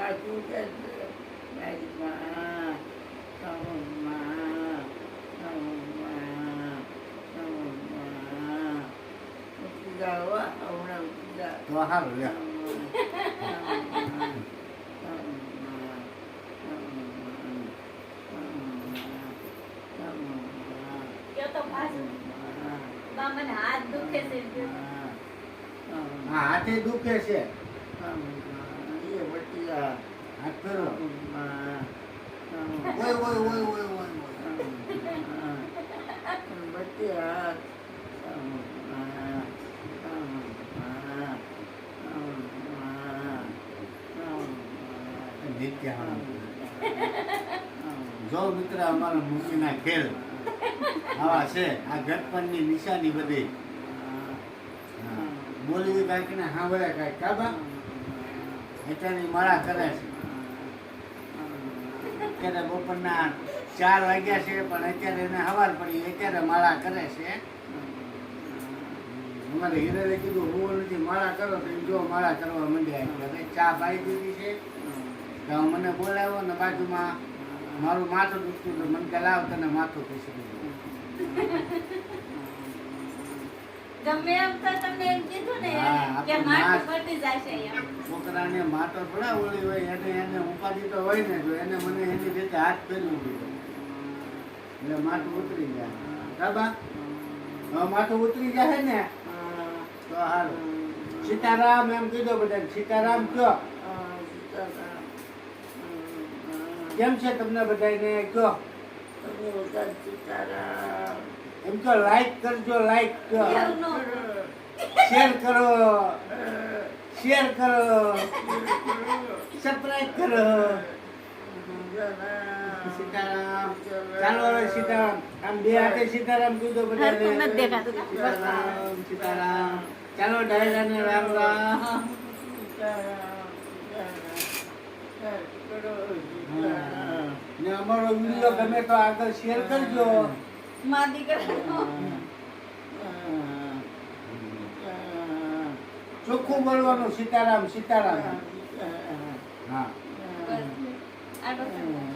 પાછું કે તો હારું લે હા હાથે દુખે છે હાથ ફેરો ઓય ઓય ઓય ઓય ઓય બધી હાથ જો મિત્ર અમારા મૂકીના ખેલ આવા છે આ ગટપણની નિશાની બધી બોલવી કાંઈક ને સાંભળે કાંઈક કાબા એટલાની માળા કરે છે અત્યારે બપોરના 4 વાગ્યા છે પણ અત્યારે એને સવાર પડી અત્યારે માળા કરે છે અમારે હીરાએ કીધું હું નથી માળા કરો તો જો માળા કરવા માંડ્યા એટલે ચા પાઈ દીધી છે તો મને બોલાવ્યો ને બાજુમાં મારું માથું દુખતું તો મને કે લાવ તને માથું પીસી દીધું ગમે એમ તો તમને એમ કીધું ને કે માથું ફટી જશે એમ છોકરાને માથો થોડા ઓળી હોય એને ઉપાધિ તો હોય ને જો એને મને એની રીતે હાથ ફેરવી દીધો એટલે માથું ઉતરી જાય બાબા હવે માથું ઉતરી જાય ને તો હારું સીતારામ એમ કીધો બધા સીતારામ કયો કેમ છે તમને બધાને કયો એમ તો લાઈક કરજો લાઈક શેર કરો સબસ્ક્રાઇબ કરો સીતારામ ચાલો હવે સીતારામ આમ બે હાથે સીતારામ કીધો બધાને સીતારામ સીતારામ ચાલો ડાયરાને રામ રામ ને અમારો વિડીયો ગમે તો આગળ શેર કરજો માં દીકરા ચોખ્ખું બોલવાનું સીતારામ સીતારામ હા આ